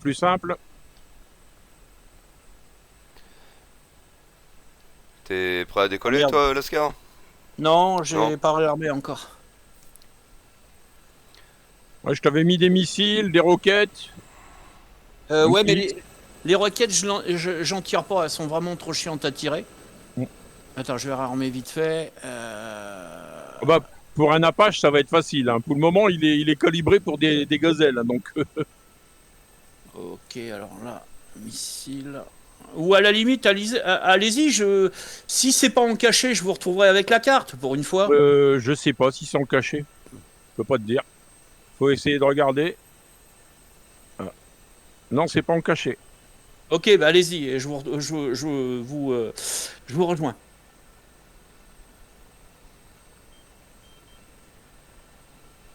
plus simple. T'es prêt à Ah décoller, merde. toi, Lascar? Non, Non? j'ai pas réarmé encore. Ouais, je t'avais mis des missiles, des roquettes, un Ouais, petit mais mix. les roquettes, j'en tire pas. Elles sont vraiment trop chiantes à tirer. Bon. Attends, je vais réarmer vite fait. Ah bah, pour un Apache, ça va être facile, hein. Pour le moment, il est calibré pour des gazelles, hein, donc Ok, alors là, missile. Ou à la limite, allez-y. Si c'est pas en cachet, je vous retrouverai avec la carte pour une fois. je sais pas si c'est en cachet. Je peux pas te dire. Faut essayer de regarder. Ah. Non, c'est pas en cachet. Ok, bah allez-y. Et je vous rejoins.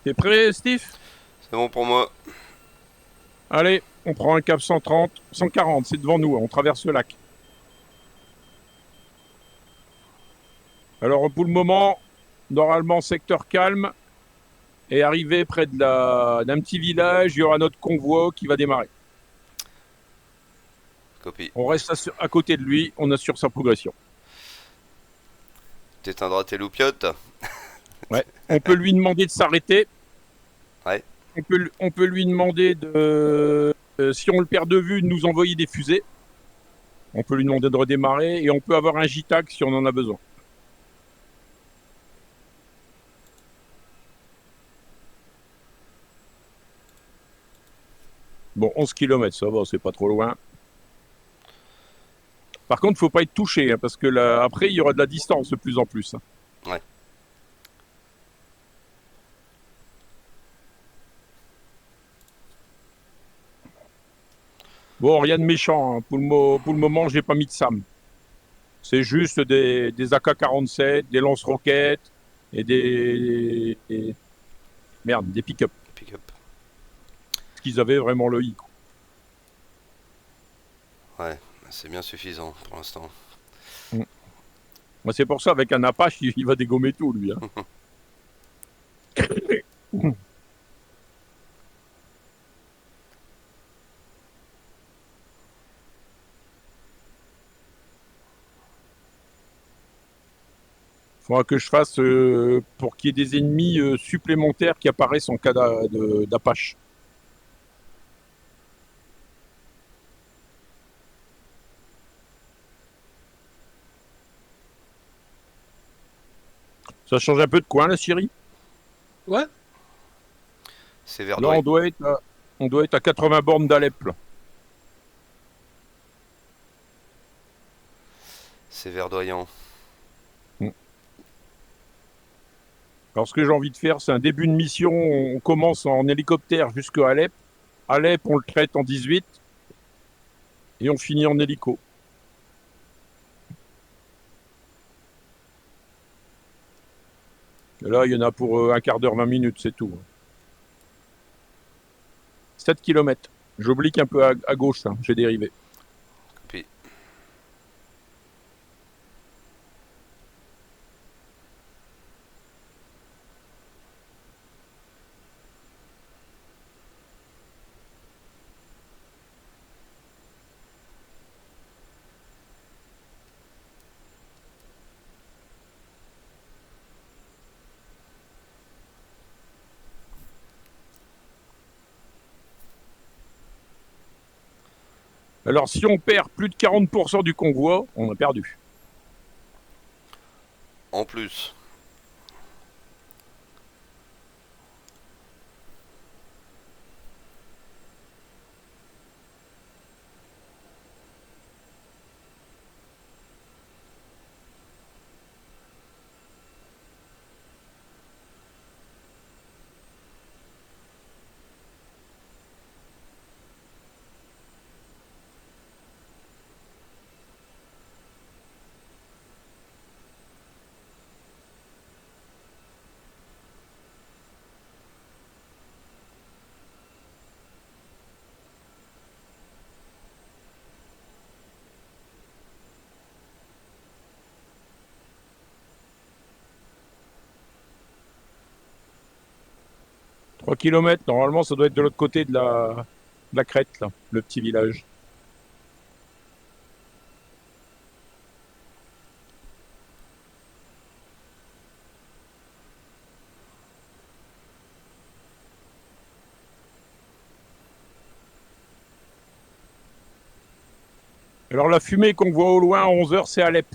T'es prêt, Steve? C'est bon pour moi. Allez, on prend un cap 130, 140, c'est devant nous, on traverse le lac. Alors pour le moment, normalement secteur calme, et arrivé près d'un petit village, il y aura notre convoi qui va démarrer. Copie. On reste à côté de lui, on assure sa progression. T'éteindras tes loupiottes. Ouais. On peut lui demander de s'arrêter. Ouais. On peut lui demander si on le perd de vue, de nous envoyer des fusées. On peut lui demander de redémarrer et on peut avoir un JTAC si on en a besoin. Bon, 11 km, ça va, c'est pas trop loin. Par contre, faut pas être touché, hein, parce que là, après, il y aura de la distance de plus en plus, hein. Ouais. Bon, rien de méchant, hein. Pour le moment, j'ai pas mis de SAM. C'est juste des AK-47, des lance-roquettes et merde, des pick-up. Pick-up. Ce qu'ils avaient vraiment le I, quoi. Ouais. C'est bien suffisant pour l'instant. Mm. Moi, c'est pour ça, avec un Apache, il va dégommer tout, lui, hein. Faudra que je fasse pour qu'il y ait des ennemis supplémentaires qui apparaissent en cas d'Apache. Ça change un peu de coin, la Syrie. Ouais. C'est Là, verdoyant. on doit être à 80 bornes d'Alep, là. C'est verdoyant. Mm. Alors, ce que j'ai envie de faire, c'est un début de mission. On commence en hélicoptère jusqu'à Alep. Alep, on le traite en 18 et on finit en hélico. Et là, il y en a pour un quart d'heure, 20 minutes, c'est tout. 7 km. J'oblique un peu à gauche, hein. J'ai dérivé. Copie. Alors, si on perd plus de 40% du convoi, on a perdu. En plus. Trois kilomètres, normalement, ça doit être de l'autre côté de la. la crête, là, le petit village. Alors la fumée qu'on voit au loin à 11 heures, c'est Alep.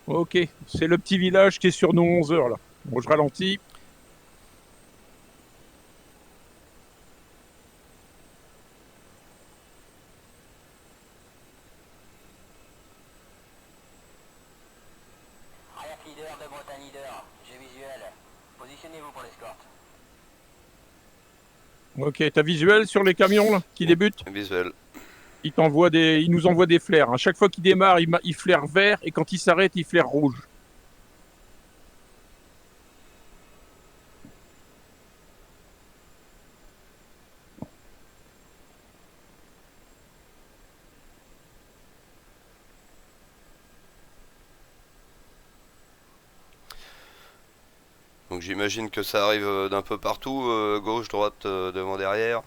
Ok, c'est le petit village qui est sur nos 11 heures là. Bon, je ralentis. Alerte leader de Bretagne leader, j'ai visuel. Positionnez-vous pour l'escorte. Ok, t'as visuel sur les camions là, qui débutent? Visuel. Il nous envoie des flares. À chaque fois qu'il démarre, il flaire vert et quand il s'arrête, il flaire rouge. Donc j'imagine que ça arrive d'un peu partout, gauche, droite, devant, derrière.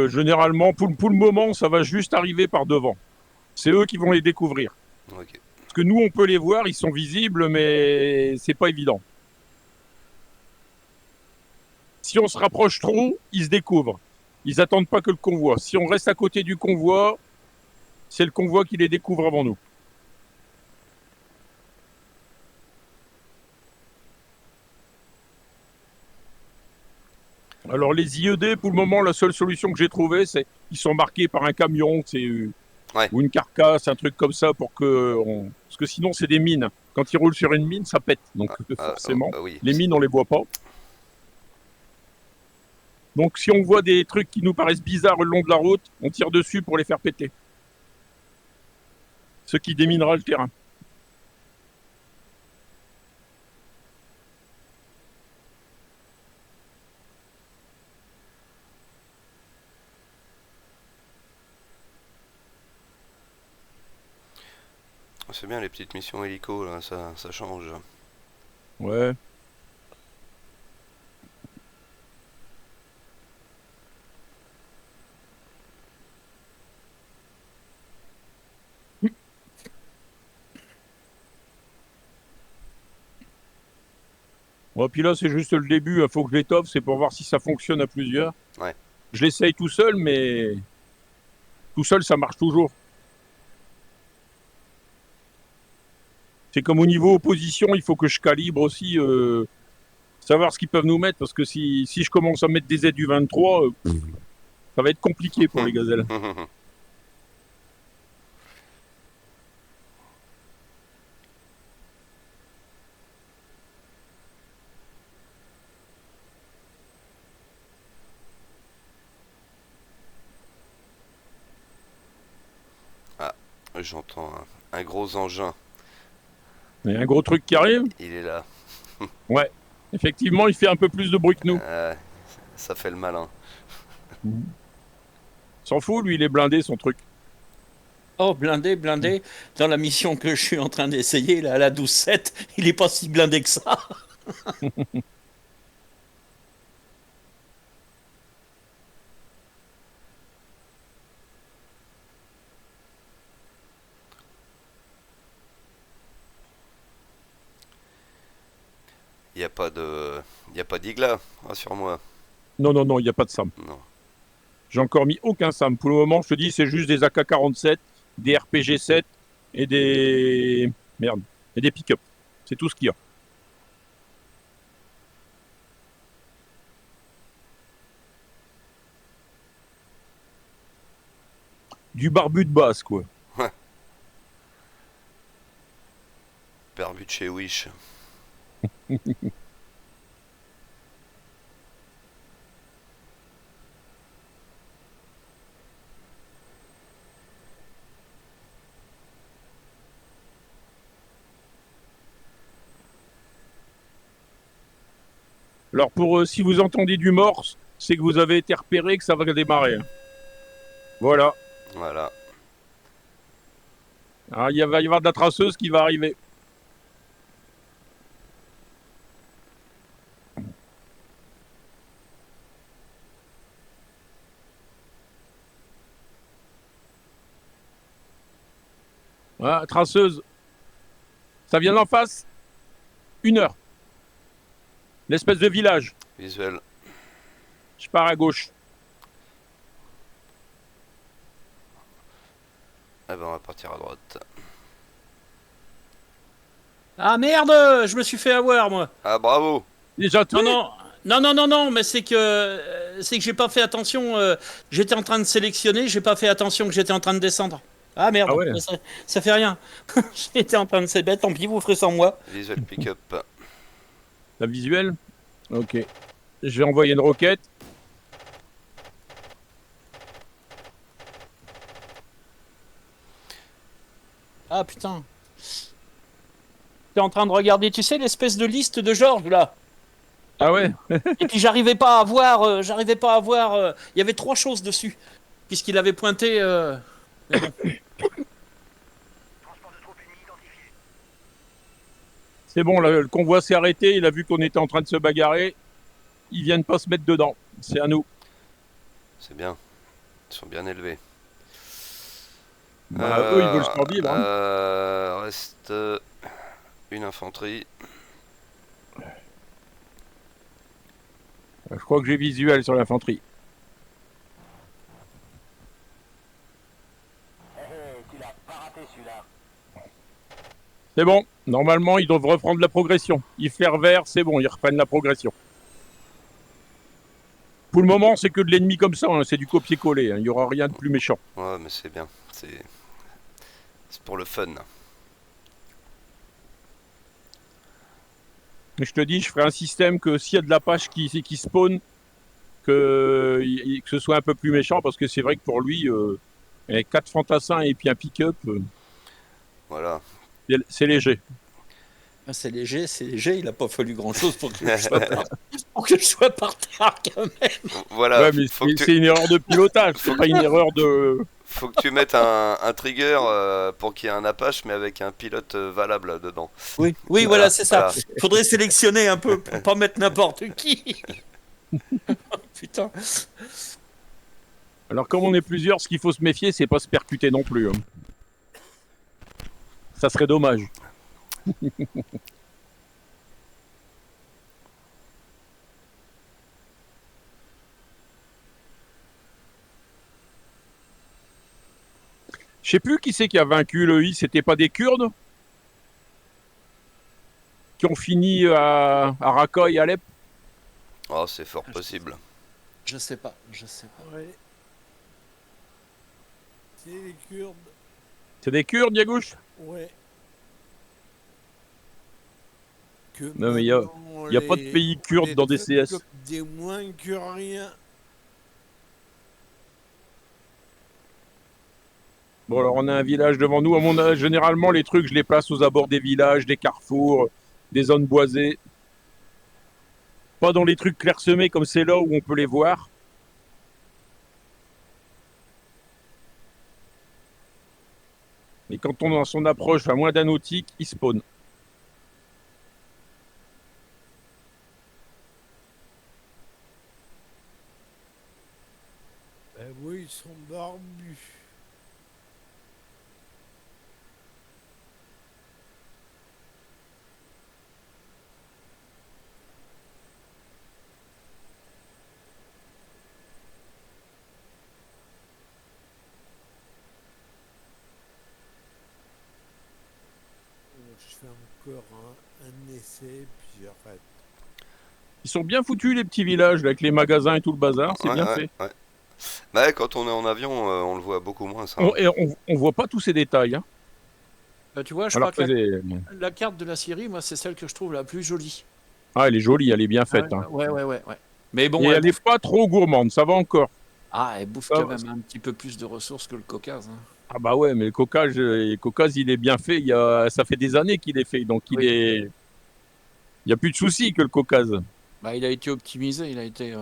Généralement, pour le moment, ça va juste arriver par devant. C'est eux qui vont les découvrir. Ok. Parce que nous, on peut les voir, ils sont visibles, mais c'est pas évident. Si on se rapproche trop, ils se découvrent. Ils attendent pas que le convoi. Si on reste à côté du convoi, c'est le convoi qui les découvre avant nous. Alors les IED, pour le moment, la seule solution que j'ai trouvée, c'est qu'ils sont marqués par un camion, Ouais. ou une carcasse, un truc comme ça, parce que sinon c'est des mines. Quand ils roulent sur une mine, ça pète. Donc forcément, Oui. les mines, on les voit pas. Donc si on voit des trucs qui nous paraissent bizarres le long de la route, on tire dessus pour les faire péter. Ce qui déminera le terrain. C'est bien les petites missions hélico, là, ça change. Ouais. Bon, puis là, c'est juste le début. Il faut que je l'étoffe. C'est pour voir si ça fonctionne à plusieurs. Ouais. Je l'essaye tout seul, mais tout seul, ça marche toujours. C'est comme au niveau opposition, il faut que je calibre aussi, savoir ce qu'ils peuvent nous mettre. Parce que si je commence à mettre des aides du 23, ça va être compliqué pour les gazelles. J'entends un gros engin. Il y a un gros truc qui arrive. Il est là. Ouais. Effectivement, il fait un peu plus de bruit que nous. Ça fait le malin. S'en fout, lui, il est blindé, son truc. Oh, blindé, blindé. Dans la mission que je suis en train d'essayer, là, à la 12-7, il est pas si blindé que ça. Il y a pas d'Igla, rassure-moi. Non, non, non, il n'y a pas de SAM. Non. J'ai encore mis aucun SAM. Pour le moment, je te dis, c'est juste des AK-47, des RPG-7 et des... Merde. Et des pick-up. C'est tout ce qu'il y a. Du barbu de base, quoi. Barbu de chez Wish. Alors, si vous entendez du morse, c'est que vous avez été repéré, que ça va démarrer. Voilà. Voilà. Alors, il va y avoir de la traceuse qui va arriver. Ah, traceuse. Ça vient d'en face. 1 heure. L'espèce de village. Visuel. Je pars à gauche. Ah ben on va partir à droite. Ah merde, je me suis fait avoir moi. Ah bravo. Déjà tout. Non, mais c'est que j'ai pas fait attention. J'étais en train de sélectionner, j'ai pas fait attention que j'étais en train de descendre. Ah merde, Ah ouais. ça fait rien. J'étais en train de s'ébête, tant pis, vous ferez sans moi. Visuel pick-up. La visuelle. Ok. Je vais envoyer une roquette. Ah putain. T'es en train de regarder, tu sais, l'espèce de liste de Georges là. Ah ouais. Et puis j'arrivais pas à voir. Il y avait 3 choses dessus, puisqu'il avait pointé. Mais bon. C'est bon, le convoi s'est arrêté. Il a vu qu'on était en train de se bagarrer. Ils viennent pas se mettre dedans. C'est à nous. C'est bien. Ils sont bien élevés. Bah, eux, ils veulent survivre. Hein. Reste une infanterie. Je crois que j'ai visuel sur l'infanterie. Tu l'as pas raté celui-là. C'est bon. Normalement, ils doivent reprendre la progression. Ils flairent vert, c'est bon, ils reprennent la progression. Pour le moment, c'est que de l'ennemi comme ça. Hein. C'est du copier-coller. Hein. Il n'y aura rien de plus méchant. Ouais, mais c'est bien. C'est pour le fun. Mais je te dis, je ferai un système que s'il y a de la page qui spawn, que ce soit un peu plus méchant, parce que c'est vrai que pour lui, 4 fantassins et puis un pick-up, Voilà. c'est léger. Ah, c'est léger, il a pas fallu grand chose pour que je sois par terre quand même. Voilà. Ouais, mais c'est une erreur de pilotage, c'est pas une erreur de. Faut que tu mettes un trigger pour qu'il y ait un Apache, mais avec un pilote valable dedans. Oui, voilà, c'est ça. Faudrait sélectionner un peu pour pas mettre n'importe qui. Putain. Alors, comme on est plusieurs, ce qu'il faut se méfier, c'est pas se percuter non plus. Hein. Ça serait dommage. Je sais plus qui c'est qui a vaincu le I, c'était pas des Kurdes qui ont fini à Raqqa et Alep? Oh, c'est fort possible. Je sais pas. Ouais. C'est les Kurdes. C'est des Kurdes, Yagouche? Ouais. Que Non, mais il y a pas de pays kurdes dans des CS. Des moins que rien. Bon, alors on a un village devant nous. Généralement, les trucs, je les place aux abords des villages, des carrefours, des zones boisées. Pas dans les trucs clairsemés comme c'est là où on peut les voir. Et quand on s'en approche à moins d'un nautique, ils spawnent. Ben oui, ils sont barbus. Je fais encore un essai, puis j'arrête. Ils sont bien foutus, les petits villages, là, avec les magasins et tout le bazar. C'est bien fait. Ouais. Bah, quand on est en avion, on le voit beaucoup moins, ça. On voit pas tous ces détails. Hein. Tu vois, je Alors crois que la carte de la Syrie, moi, c'est celle que je trouve la plus jolie. Ah, elle est jolie, elle est bien faite. Ouais, hein. ouais. Mais bon, Et elle est pas trop gourmande, ça va encore. Ah, elle bouffe quand même un petit peu plus de ressources que le Caucase. Hein. Ah bah ouais, mais le Caucase, il est bien fait. Ça fait des années qu'il est fait, donc il y a plus de soucis que le Caucase. Bah, il a été optimisé, il a été.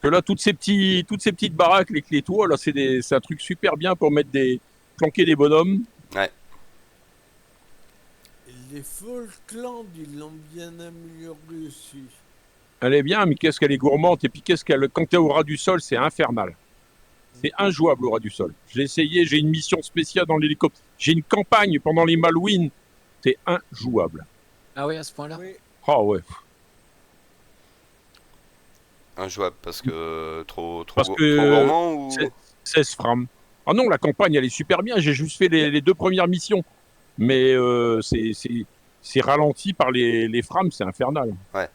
Que là, toutes ces petites baraques, les toits, là, c'est un truc super bien pour planquer des bonhommes. Ouais. Et les Falklands, ils l'ont bien amélioré aussi. Elle est bien, mais qu'est-ce qu'elle est gourmande. Et puis qu'est-ce qu'elle, quand t'es au ras du sol, c'est infernal. C'est injouable au ras du sol. J'ai essayé, j'ai une mission spéciale dans l'hélicoptère. J'ai une campagne pendant les Malouines. C'est injouable. Ah oui, à ce point-là. Oui, Ah ouais. Injouable parce que Parce trop que gourmand ou. 16 frames. Ah non, la campagne, elle est super bien. J'ai juste fait les 2 premières missions. Mais c'est ralenti par les frames, c'est infernal. Ouais.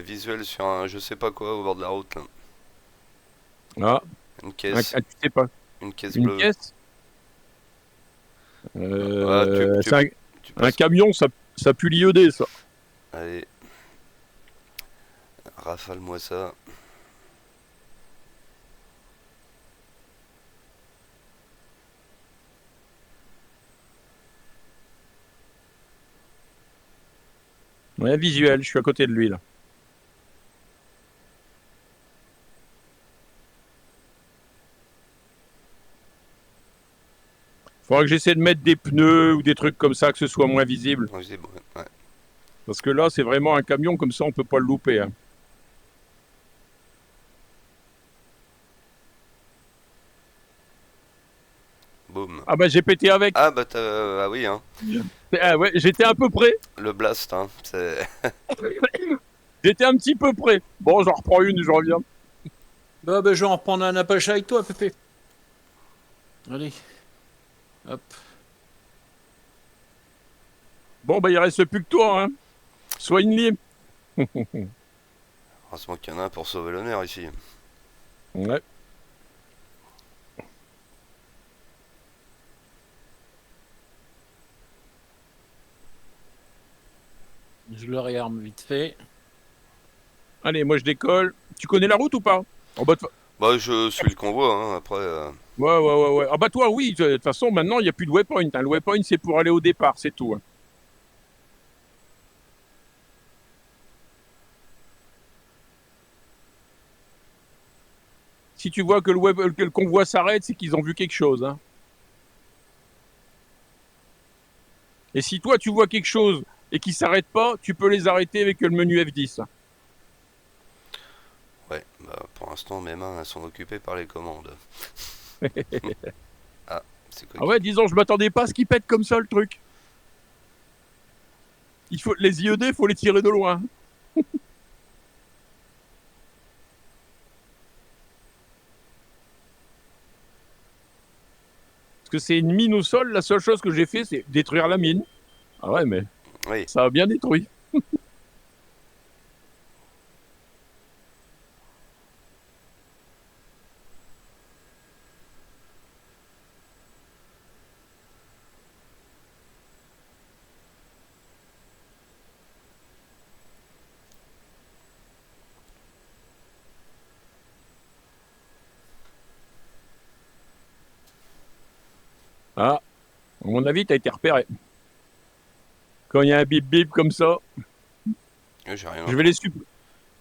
Visuel sur un je sais pas quoi au bord de la route là. Ah, Une caisse. tu sais pas. Une caisse Une bleue. caisse Ah, C'est tu un passes. camion, ça pue l'iodé, ça. Allez, rafale-moi ça. Ouais, visuel, je suis à côté de lui, là. Faudra que j'essaie de mettre des pneus ou des trucs comme ça, que ce soit moins visible. Ouais, c'est bon, ouais. Parce que là, c'est vraiment un camion, comme ça, on peut pas le louper. Hein. Boum. Ah bah, j'ai pété avec. Ah bah ah oui hein. Ah ouais, j'étais un peu près. Le blast hein. C'est. J'étais un petit peu près. Bon, j'en reprends une, je reviens. Bah, ben, je vais en reprendre un Apache avec toi, Pépé. Allez. Hop. Bon, bah, il reste plus que toi, hein. Soigne-les. Heureusement qu'il y en a un pour sauver l'honneur ici. Ouais. Je le réarme vite fait. Allez, moi, je décolle. Tu connais la route ou pas? En bas de... Bah je suis le convoi hein. Après. Ouais. Ah bah, toi, oui. De toute façon, maintenant, il n'y a plus de waypoint. Hein. Le waypoint, c'est pour aller au départ, c'est tout. Hein. Si tu vois que que le convoi s'arrête, c'est qu'ils ont vu quelque chose. Hein. Et si toi, tu vois quelque chose et qu'ils ne s'arrêtent pas, tu peux les arrêter avec le menu F10. Ouais. Bah pour l'instant mes mains elles sont occupées par les commandes. Ah c'est quoi Ah ouais, disons, je m'attendais pas à ce qu'ils pètent comme ça, le truc. Les IED, il faut les tirer de loin. Parce que c'est une mine au sol, la seule chose que j'ai fait, c'est détruire la mine. Ah ouais, mais Oui. ça a bien détruit. Ah, à mon avis, t'as été repéré. Quand il y a un bip bip comme ça, J'ai rien je vais les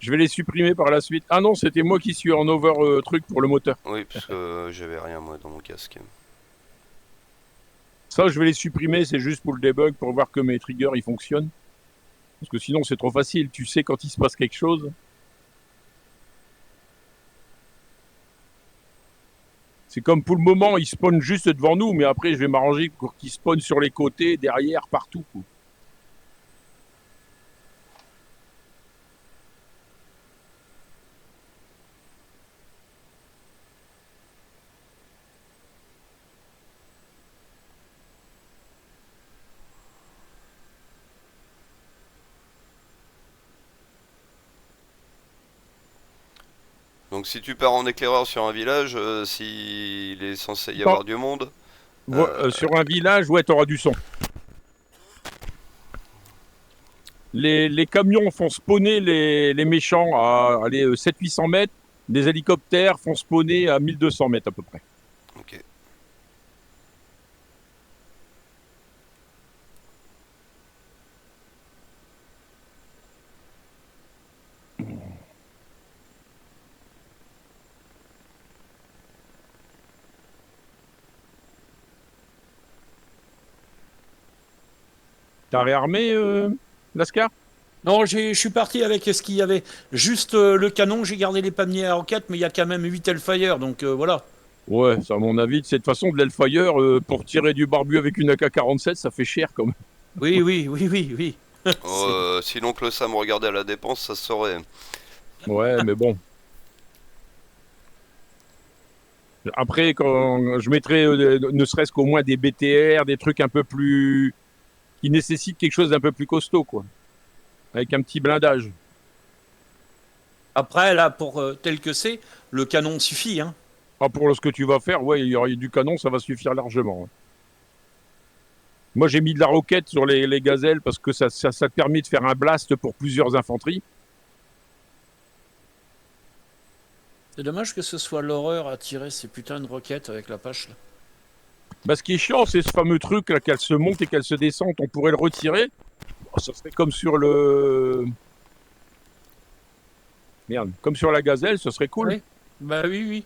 je vais les supprimer par la suite. Ah non, c'était moi qui suis en over truc pour le moteur. Oui parce que j'avais rien moi dans mon casque. Ça, je vais les supprimer, c'est juste pour le debug, pour voir que mes triggers, ils fonctionnent. Parce que sinon, c'est trop facile. Tu sais quand il se passe quelque chose. C'est comme pour le moment, ils spawnent juste devant nous, mais après, je vais m'arranger pour qu'ils spawnent sur les côtés, derrière, partout. Quoi. Donc si tu pars en éclaireur sur un village, s'il est censé y Bon, avoir du monde, sur un village, ouais, t'auras du son. Les camions font spawner les méchants à 700-800 mètres. Les hélicoptères font spawner à 1200 mètres à peu près. ok. T'as réarmé Lascar? Non, je suis parti avec ce qu'il y avait. Juste le canon, j'ai gardé les paniers à roquettes, mais il y a quand même 8 Hellfire, donc voilà. Ouais, ça, à mon avis, de cette façon, de l'Hellfire, pour tirer du barbu avec une AK-47, ça fait cher quand même. Oui, oui, oui, oui, oui. Si l'oncle Sam regardait à la dépense, ça se saurait. Ouais, mais bon. Après, quand je mettrais ne serait-ce qu'au moins des BTR, des trucs un peu plus... qui nécessitent quelque chose d'un peu plus costaud, quoi. Avec un petit blindage. Après, là, pour tel que c'est, le canon suffit, hein. Ah, pour ce que tu vas faire, ouais, il y aura du canon, ça va suffire largement. Moi, j'ai mis de la roquette sur les gazelles parce que ça te permet de faire un blast pour plusieurs infanteries. C'est dommage que ce soit l'horreur à tirer ces putains de roquettes avec la pâche, là. Bah, ce qui est chiant, c'est ce fameux truc là, qu'elle se monte et qu'elle se descende. On pourrait le retirer. Oh, ça serait comme sur le... Merde, comme sur la gazelle, ce serait cool. Oui. Bah oui, oui.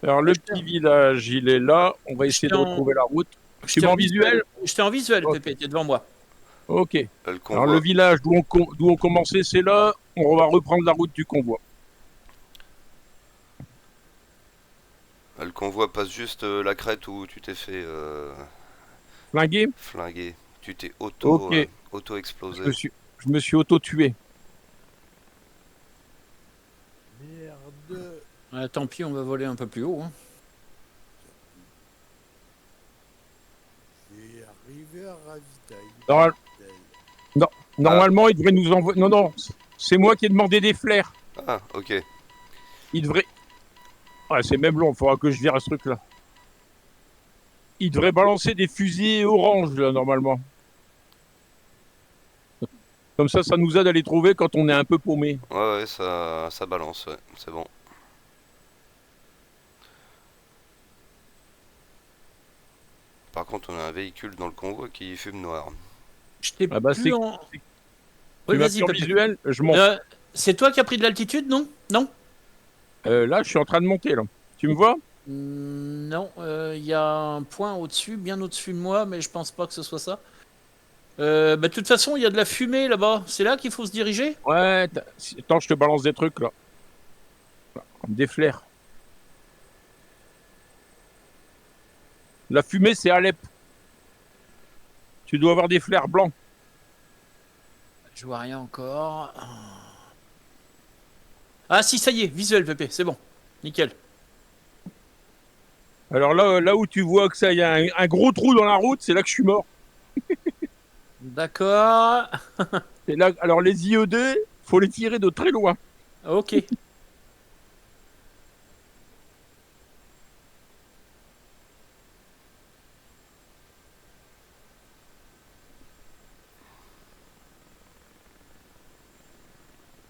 Alors, le petit village, il est là. On va essayer de retrouver la route. Tu mets en visuel? J'étais en visuel, Ok. Pépé, t'es devant moi. Ok. Le Alors, convoi. le village d'où on commençait, c'est là. On va reprendre la route du convoi. Le convoi passe juste la crête où tu t'es fait Flingué? flinguer. Tu t'es Ok. auto-explosé. Je me suis auto-tué. Merde. Tant pis, on va voler un peu plus haut, hein. J'ai arrivé à ravitailler. Normal- Normalement, il devrait nous envoyer... Non, non, c'est moi qui ai demandé des flares. Ah, ok. Il devrait... Ouais, c'est même long, il faudra que je vire à ce truc-là. Il devrait balancer des fusils orange, là, normalement. Comme ça nous aide à les trouver quand on est un peu paumé. Ouais, ça balance, ouais. C'est bon. Par contre, on a un véhicule dans le convoi qui fume noir. J'étais Ah bah, plus c'est- en... Tu Oui, m'as vas-y, pris en Pépé. visuel, je monte. C'est toi qui as pris de l'altitude, non? Non? Là, je suis en train de monter, là. Tu me vois? Non, il y a un point au-dessus, bien au-dessus de moi, mais je pense pas que ce soit ça. De toute façon, il y a de la fumée là-bas. C'est là qu'il faut se diriger? Ouais, attends, je te balance des trucs, là. Des flares. La fumée, c'est Alep. Tu dois avoir des flares blancs. Je vois rien encore. Ah si, ça y est, visuel, Pépé, c'est bon. Nickel. Alors là où tu vois que ça, il y a un gros trou dans la route, c'est là que je suis mort. D'accord. C'est là, alors les IED, faut les tirer de très loin. Ok.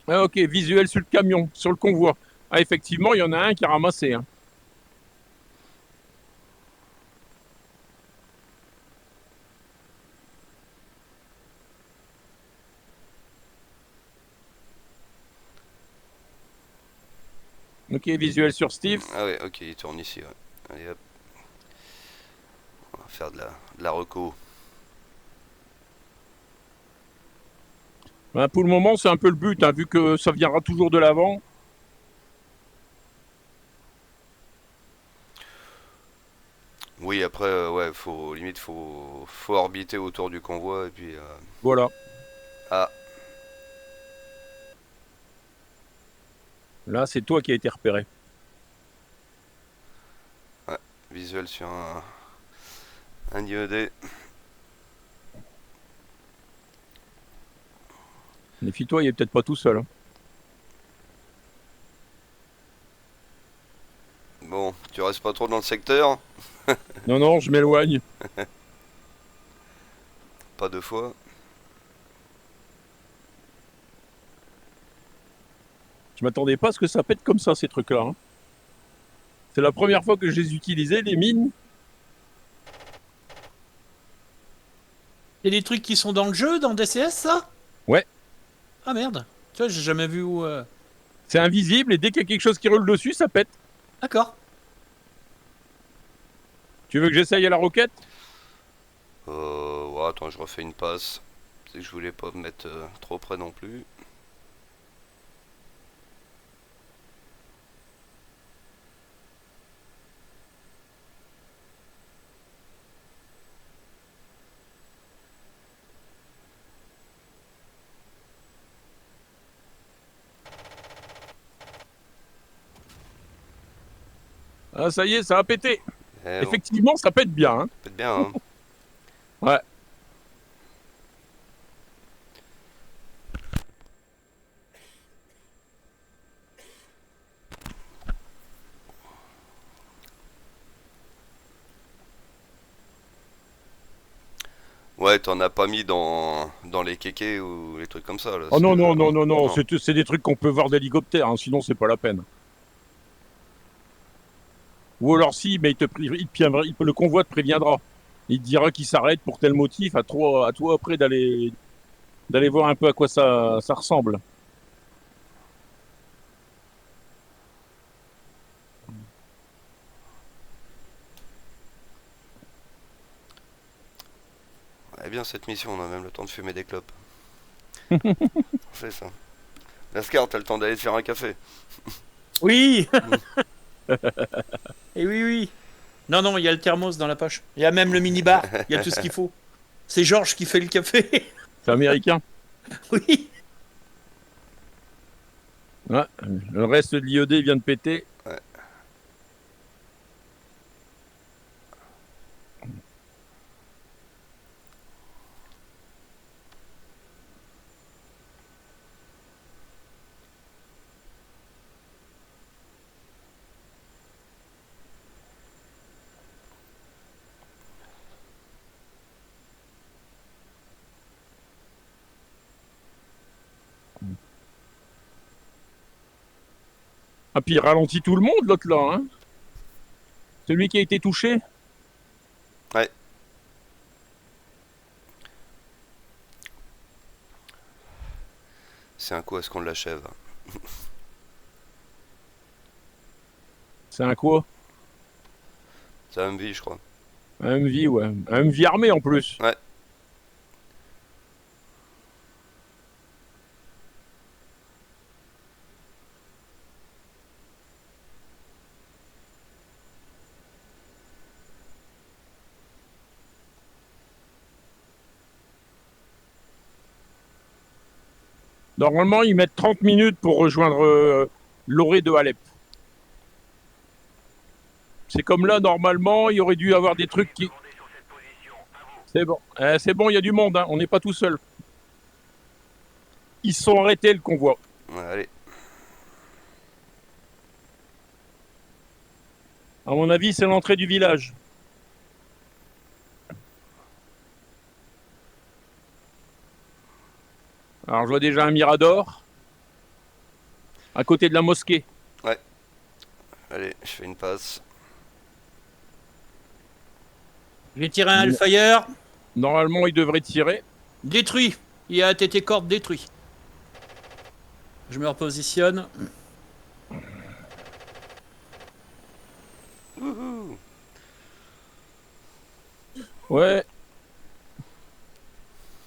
Ah, ok, visuel sur le camion, sur le convoi. Ah, effectivement, il y en a un qui a ramassé. Hein. Ok, visuel sur Steve. Ah ouais, ok, il tourne ici, ouais. Allez hop. On va faire de la reco. Ben, pour le moment, c'est un peu le but, hein, vu que ça viendra toujours de l'avant. Oui, après, ouais, faut orbiter autour du convoi et puis. Voilà. Ah, Là, c'est toi qui as été repéré. visuel sur un IED. Méfie-toi, il est peut-être pas tout seul. Hein. Bon, tu restes pas trop dans le secteur, Non, non, je m'éloigne. pas deux fois. Je m'attendais pas à ce que ça pète comme ça, ces trucs-là. Hein. C'est la première fois que je les utilisais, les mines. C'est des trucs qui sont dans le jeu, dans DCS, ça? Ouais. Ah merde. Tu vois, j'ai jamais vu où... C'est invisible et dès qu'il y a quelque chose qui roule dessus, ça pète. D'accord. Tu veux que j'essaye à la roquette? Ouais, attends, je refais une passe. C'est que je voulais pas me mettre trop près non plus. Ah, ça y est, ça a pété. Eh, bon, Effectivement, ça pète bien. Hein. peut-être bien, hein. Ouais. Ouais, t'en as pas mis dans les kékés ou les trucs comme ça, là. Oh non, non, non, non, non, non. c'est des trucs qu'on peut voir d'hélicoptère, hein, sinon c'est pas la peine. Ou alors si, mais le convoi te préviendra. Il te dira qu'il s'arrête pour tel motif, à toi après d'aller voir un peu à quoi ça ressemble. Eh bien, cette mission, on a même le temps de fumer des clopes. On fait ça. Lascar, t'as le temps d'aller te faire un café. Oui. Et oui, oui. Non, non, il y a le thermos dans la poche. Il y a même le mini-bar. Il y a tout ce qu'il faut. C'est Georges qui fait le café. C'est américain. Oui. Ouais. Le reste de l'IED vient de péter. Ouais. Ah, puis il ralentit tout le monde, l'autre là. Hein. Celui qui a été touché. Ouais. C'est un coup à ce qu'on l'achève. C'est un quoi? C'est un MV, je crois. Un MV, ouais. Un MV armé en plus. Ouais. Normalement, ils mettent 30 minutes pour rejoindre l'orée de Alep. C'est comme là, normalement, il y aurait dû avoir des trucs qui... C'est bon. C'est bon, il y a du monde, hein. On n'est pas tout seul. Ils se sont arrêtés, le convoi. Ouais, allez. À mon avis, c'est l'entrée du village. Alors, je vois déjà un mirador à côté de la mosquée. Allez, je fais une passe. J'ai tiré un Hellfire. Normalement, il devrait tirer. Détruit. Il a TT Corp détruit. Je me repositionne. Wouhou. Ouais.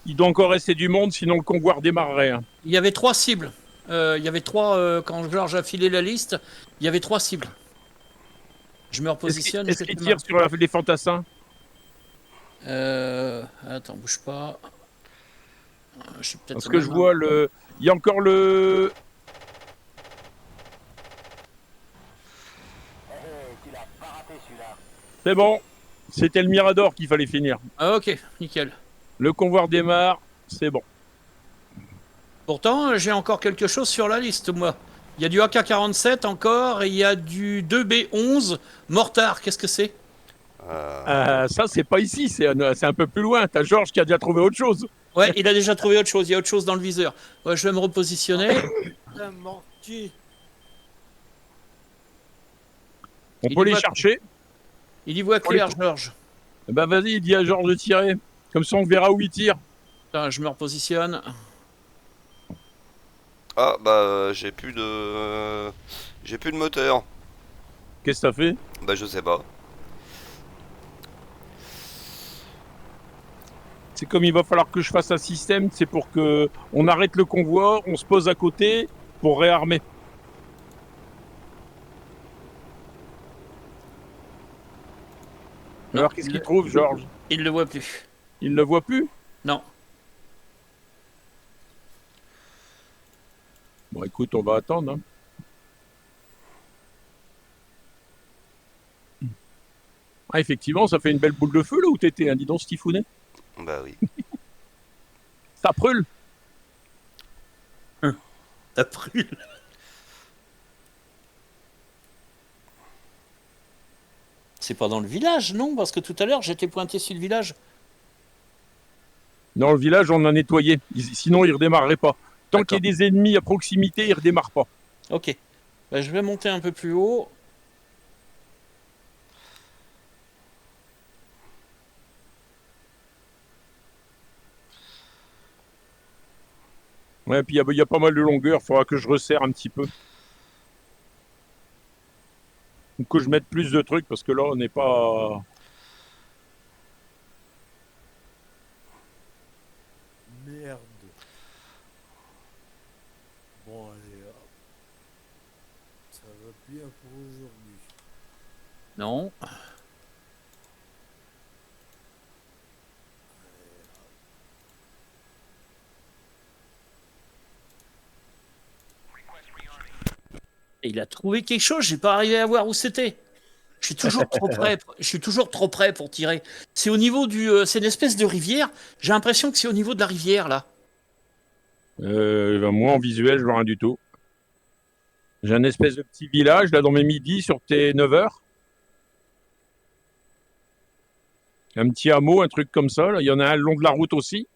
Il doit encore rester du monde, sinon le convoi redémarrerait. Hein. Il y avait 3 cibles. Il y avait 3, quand Georges a filé la liste, il y avait 3 cibles. Je me repositionne. Est-ce qu'il tire sur les fantassins? Attends, bouge pas. Je suis peut-être Parce que je vois le... Il y a encore le... Tu l'as pas raté celui-là. C'est bon. C'était le Mirador qu'il fallait finir. Ah, ok, nickel. Le convoi redémarre. C'est bon. Pourtant, j'ai encore quelque chose sur la liste, moi. Il y a du AK-47 encore et il y a du 2B11 Mortar. Qu'est-ce que c'est? Ça, c'est pas ici. C'est un peu plus loin. T'as Georges qui a déjà trouvé autre chose. Ouais, il a déjà trouvé autre chose. Il y a autre chose dans le viseur. Ouais, je vais me repositionner. Un mortier. On Il peut y les va. chercher. Il y voit clair, Georges. Bah vas-y, dis à Georges de tirer. Comme ça, on verra où il tire. Putain, je me repositionne. Ah, bah, j'ai plus de... j'ai plus de moteur. Qu'est-ce que ça fait? Bah, je sais pas. C'est comme il va falloir que je fasse un système, c'est pour que on arrête le convoi, on se pose à côté pour réarmer. Non, Alors qu'est-ce qu'il trouve, Georges? Il le voit plus. Il le voit plus? Non. Bon, écoute, on va attendre. Hein. Ah, effectivement, ça fait une belle boule de feu là où t'étais, hein, dis donc, Stifounet. Bah oui. Ça brûle. Ça brûle. C'est pas dans le village, non? Parce que tout à l'heure, j'étais pointé sur le village. Dans le village, on a nettoyé. Sinon, il redémarrerait pas. Tant qu'il y a D'accord. des ennemis à proximité, il redémarre pas. Ok. Bah, je vais monter un peu plus haut. Ouais, puis il y a pas mal de longueur. Il faudra que je resserre un petit peu. Ou que je mette plus de trucs parce que là, on n'est pas. Merde. Bon, allez, hop. Ça va bien pour aujourd'hui. Non. Et il a trouvé quelque chose, j'ai pas arrivé à voir où c'était. Je suis toujours trop près. Je suis toujours trop près pour tirer. C'est au niveau du. C'est une espèce de rivière. J'ai l'impression que c'est au niveau de la rivière là. Ben, moi, en visuel, je vois rien du tout. J'ai un espèce de petit village là dans mes midis sur tes 9 heures. Un petit hameau, un truc comme ça. Là. Il y en a un le long de la route aussi.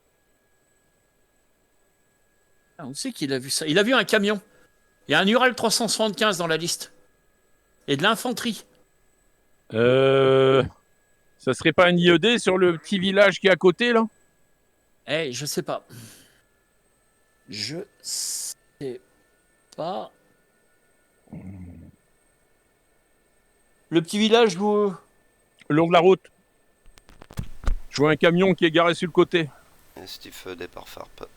Ah, où c'est qu'il a vu ça? Il a vu un camion. Il y a un Ural 375 dans la liste. Et de l'infanterie. Ça serait pas un IED sur le petit village qui est à côté là? Eh, je sais pas. Je sais pas. Le petit village où. Le long de la route. Je vois un camion qui est garé sur le côté. Et Steve départ Farp.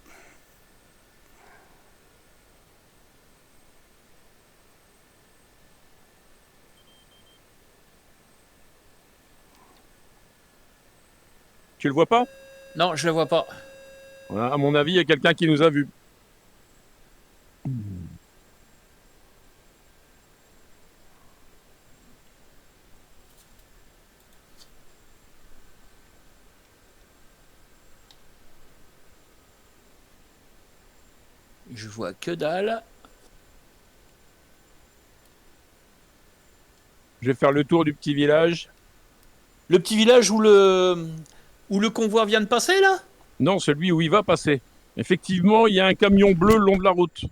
Tu le vois pas? Non, je le vois pas. Voilà, à mon avis, il y a quelqu'un qui nous a vus. Je vois que dalle. Je vais faire le tour du petit village. Le petit village où le convoi vient de passer là? Non, celui où il va passer. Effectivement, il y a un camion bleu le long de la route.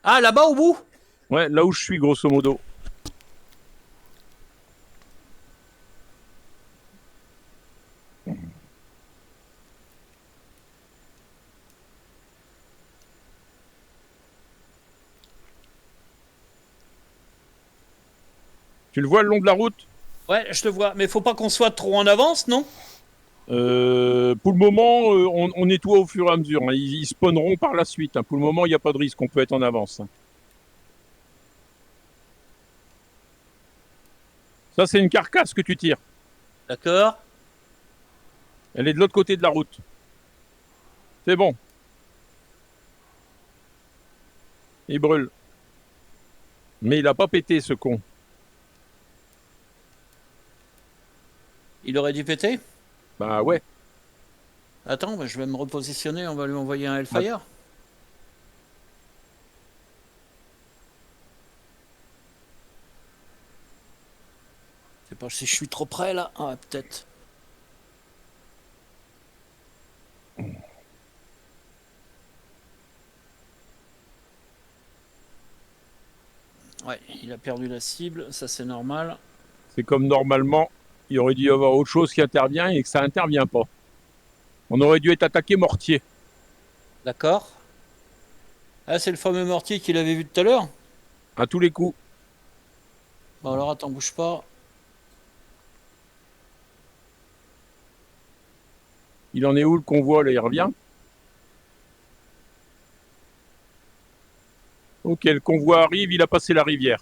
Ah, là-bas au bout? Ouais, là où je suis, grosso modo. Tu le vois le long de la route? Ouais, je te vois. Mais faut pas qu'on soit trop en avance, non? Pour le moment, on nettoie au fur et à mesure. Hein. Ils spawneront par la suite. Hein. Pour le moment, il n'y a pas de risque. On peut être en avance. Hein. Ça, c'est une carcasse que tu tires. D'accord. Elle est de l'autre côté de la route. C'est bon. Il brûle. Mais il a pas pété, ce con. Il aurait dû péter? Bah ouais. Attends, bah, je vais me repositionner. On va lui envoyer un Hellfire. Je sais pas si je suis trop près là. Ah, peut-être. Ouais, il a perdu la cible. Ça, c'est normal. C'est comme normalement, il aurait dû y avoir autre chose qui intervient et que ça intervient pas. On aurait dû être attaqué mortier. D'accord. Ah, c'est le fameux mortier qu'il avait vu tout à l'heure? À tous les coups. Bon, alors attends, bouge pas. Il en est où le convoi là? Il revient? Ok, le convoi arrive, il a passé la rivière.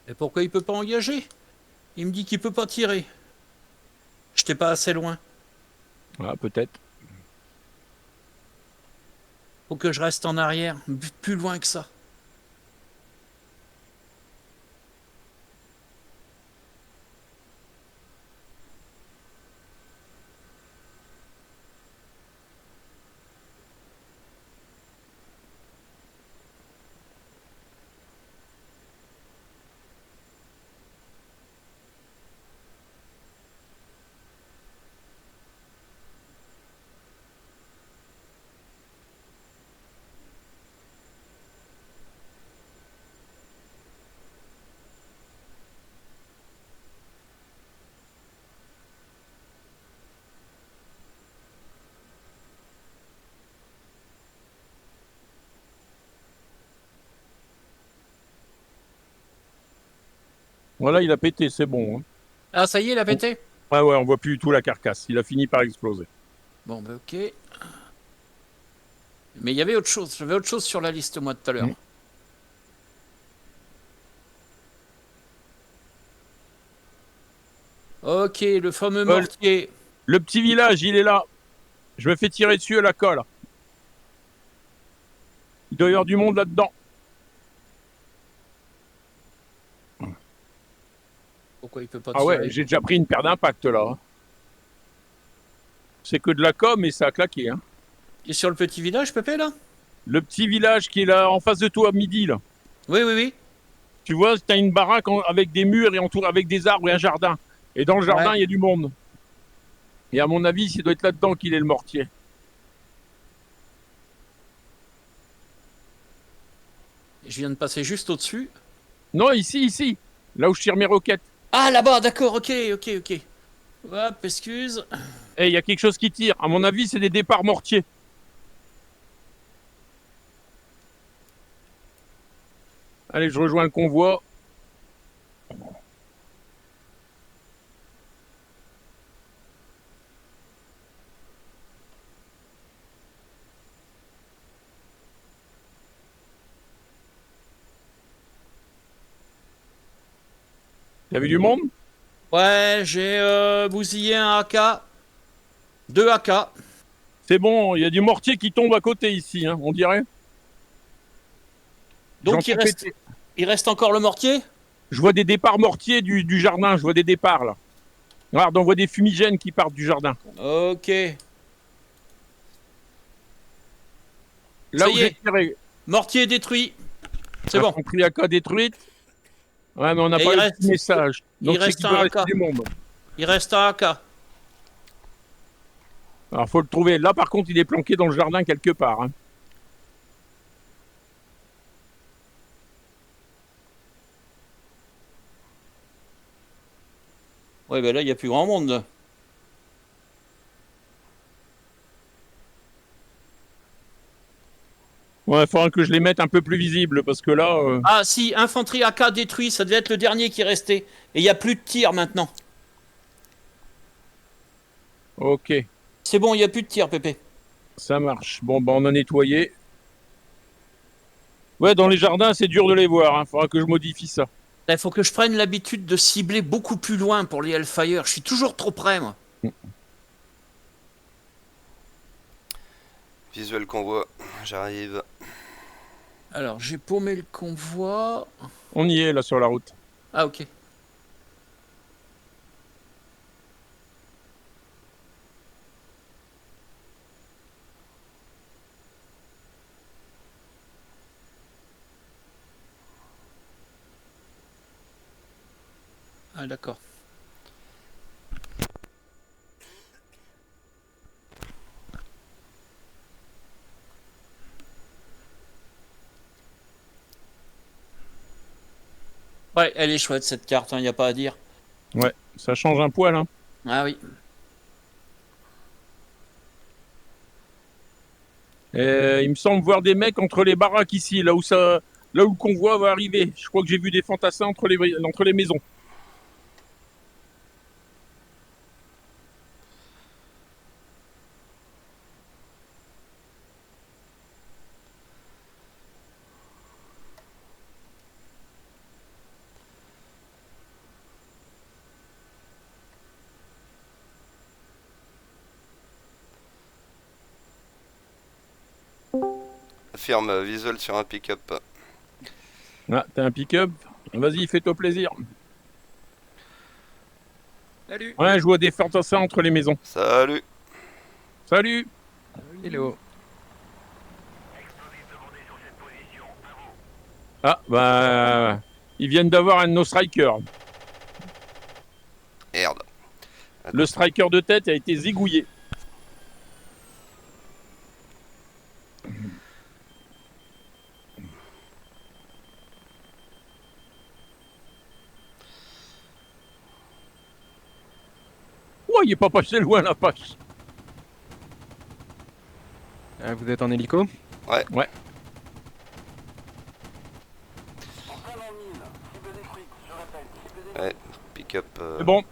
Et pourquoi il peut pas engager? Il me dit qu'il peut pas tirer. J'étais pas assez loin. Ah, peut-être. Faut que je reste en arrière, plus loin que ça. Voilà, il a pété, c'est bon. Hein. Ah, ça y est, il a pété? Ouais, ouais, on voit plus du tout la carcasse. Il a fini par exploser. Bon, ben ok. Mais il y avait autre chose. J'avais autre chose sur la liste, moi, tout à l'heure. Mm. Ok, le fameux Paul. mortier. Le petit village, il est là. Je me fais tirer dessus à la colle. Il doit y avoir du monde là-dedans. Pourquoi il peut pas Ah tirer? ouais, j'ai déjà pris une paire d'impact là. C'est que de la com et ça a claqué. Hein. Et sur le petit village, Pépé, là? Le petit village qui est là en face de toi à midi là. Oui, oui, oui. Tu vois, t'as une baraque avec des murs et entouré avec des arbres et un jardin. Et dans le jardin, Ouais. il y a du monde. Et à mon avis, ça doit être là-dedans qu'il est le mortier. Je viens de passer juste au-dessus. Non, ici. Là où je tire mes roquettes. Ah, là-bas, d'accord, ok, ok, ok. Hop, excuse. Eh, il y a quelque chose qui tire. À mon avis, c'est des départs mortiers. Allez, je rejoins le convoi. Il y avait du monde? Ouais, j'ai bousillé un AK. 2 AK. C'est bon, il y a du mortier qui tombe à côté ici, hein, on dirait. Donc J'entends péter. il reste encore le mortier? Je vois des départs mortiers du jardin, je vois des départs là. Regarde, on voit des fumigènes qui partent du jardin. Ok. Là Ça où y j'ai est. tiré, Mortier détruit. C'est bon. infanterie AK détruite. Ouais, mais on n'a Et pas il eu reste- de message. Donc il c'est reste qu'il un doit rester AK. du monde. Il reste un AK. Alors faut le trouver. Là par contre, il est planqué dans le jardin quelque part. Hein. Ouais, ben là, il n'y a plus grand monde. Ouais, il faudra que je les mette un peu plus visibles parce que là. Ah, si, infanterie AK détruit, ça devait être le dernier qui restait. Et il n'y a plus de tir maintenant. Ok, C'est bon, il n'y a plus de tir, Pépé. ça marche. Bon, bah on a nettoyé. Ouais, dans les jardins, c'est dur de les voir. Hein. Faudra que je modifie ça. Il faut que je prenne l'habitude de cibler beaucoup plus loin pour les Hellfire. Je suis toujours trop près, moi. Visuel convoi, j'arrive. Alors, j'ai paumé le convoi. On y est là sur la route. Ah, ok. Ah, d'accord. Ouais, elle est chouette cette carte, il n'y a pas à dire. Ouais, ça change un poil. Hein. Ah oui. Il me semble voir des mecs entre les baraques ici, là où le convoi va arriver. Je crois que j'ai vu des fantassins entre les maisons. Affirme, visuel sur un pick-up. Ah, t'as un pick-up? Vas-y, fais-toi plaisir. Salut. Ouais, je vois des fantassins entre les maisons. Salut. Salut! Hello. Ah, bah. Ils viennent d'avoir un de nos strikers. Merde. Le striker de tête a été zigouillé. Oh, il est pas passé loin la passe. Ah, vous êtes en hélico? Ouais. En plein dans le mille. Cible détruite. Je répète, cible détruite. Ouais, pick-up C'est bon,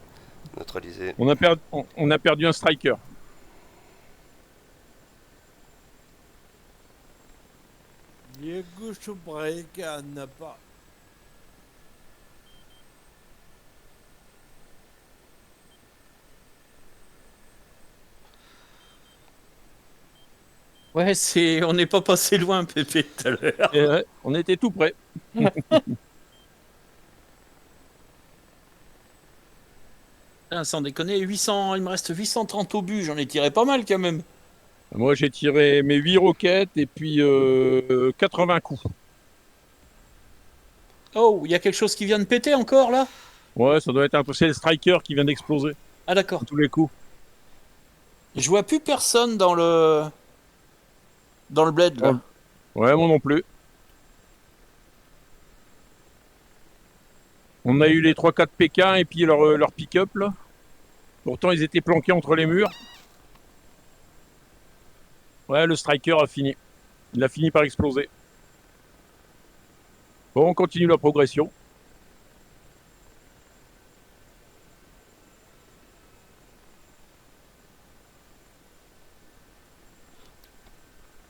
neutralisé. on a perdu un striker. Diego Chobreka n'a pas. Ouais, on n'est pas passé loin, Pépé, tout à l'heure. Et ouais, on était tout près. Ah, sans déconner, 800, il me reste 830 obus, j'en ai tiré pas mal quand même. Moi, j'ai tiré mes 8 roquettes et puis 80 coups. Oh, il y a quelque chose qui vient de péter encore là? Ouais, ça doit être c'est le striker qui vient d'exploser. Ah d'accord. À tous les coups. Je vois plus personne dans le bled là. Ouais, moi non plus. On a eu les 3-4 Pékins et puis leur pick-up là. Pourtant, ils étaient planqués entre les murs. Ouais, le striker a fini. Il a fini par exploser. Bon, on continue la progression.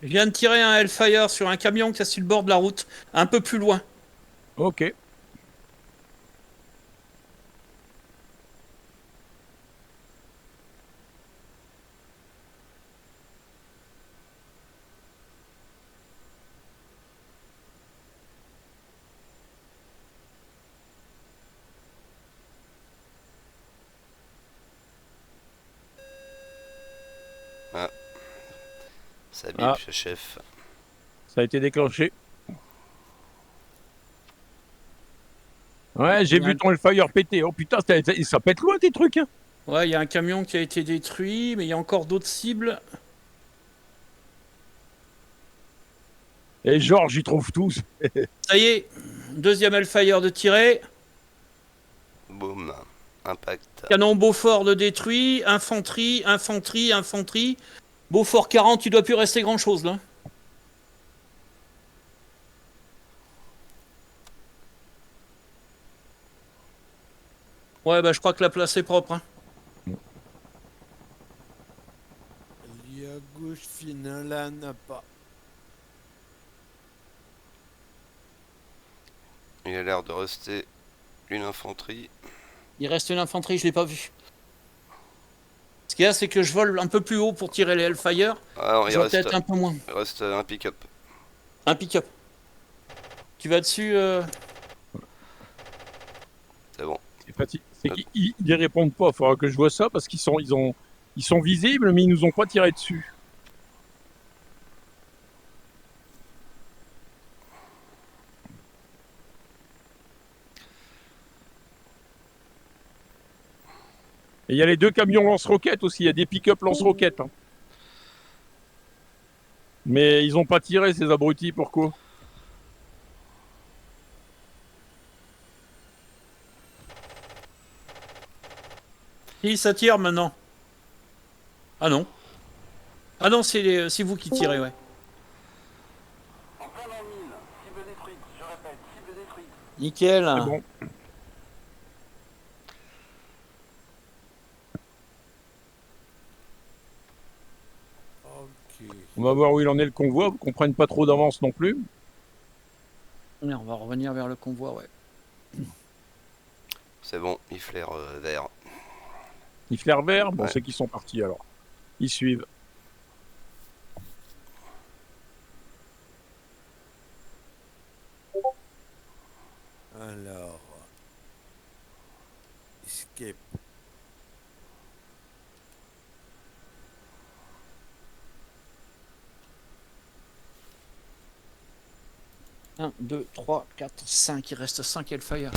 Je viens de tirer un Hellfire sur un camion qui est sur le bord de la route, un peu plus loin. Ok. Ça bip, Ah. chef. Ça a été déclenché. Ouais, j'ai vu ton Hellfire péter. Oh putain, ça pète loin tes trucs. Hein. Ouais, il y a un camion qui a été détruit, mais il y a encore d'autres cibles. Et Georges, ils trouvent tous. Ça y est, deuxième Hellfire de tiré. Boum. Impact. Canon Beaufort de détruit. Infanterie. Beaufort 40, il doit plus rester grand chose là. Ouais, bah je crois que la place est propre. Hein. Diego Finala n'a pas. Il a l'air de rester une infanterie. Il reste une infanterie, je l'ai pas vue. Ce qu'il y a, c'est que je vole un peu plus haut pour tirer les Hellfire. Alors, Je vais peut-être un peu moins. il reste un pick-up. Un pick-up. Tu vas dessus C'est bon. C'est qu'ils ne répondent pas. Il faudra que je vois ça parce qu'ils sont visibles, mais ils nous ont pas tiré dessus. Et il y a les 2 camions lance-roquettes aussi. Il y a des pick-up lance-roquettes. Hein. Mais ils ont pas tiré ces abrutis. Pourquoi? Si, ça tire maintenant. Ah non. Ah non, c'est vous qui tirez, ouais. Nickel. C'est bon. Ok. On va voir où il en est le convoi, qu'on prenne pas trop d'avance non plus. Ouais, on va revenir vers le convoi, ouais. C'est bon, il flaire vert. Il flaire vert, bon, Ouais. c'est qu'ils sont partis alors. Ils suivent. Alors. Escape. Un, 2, 3, 4, 5. Il reste 5 Hellfire.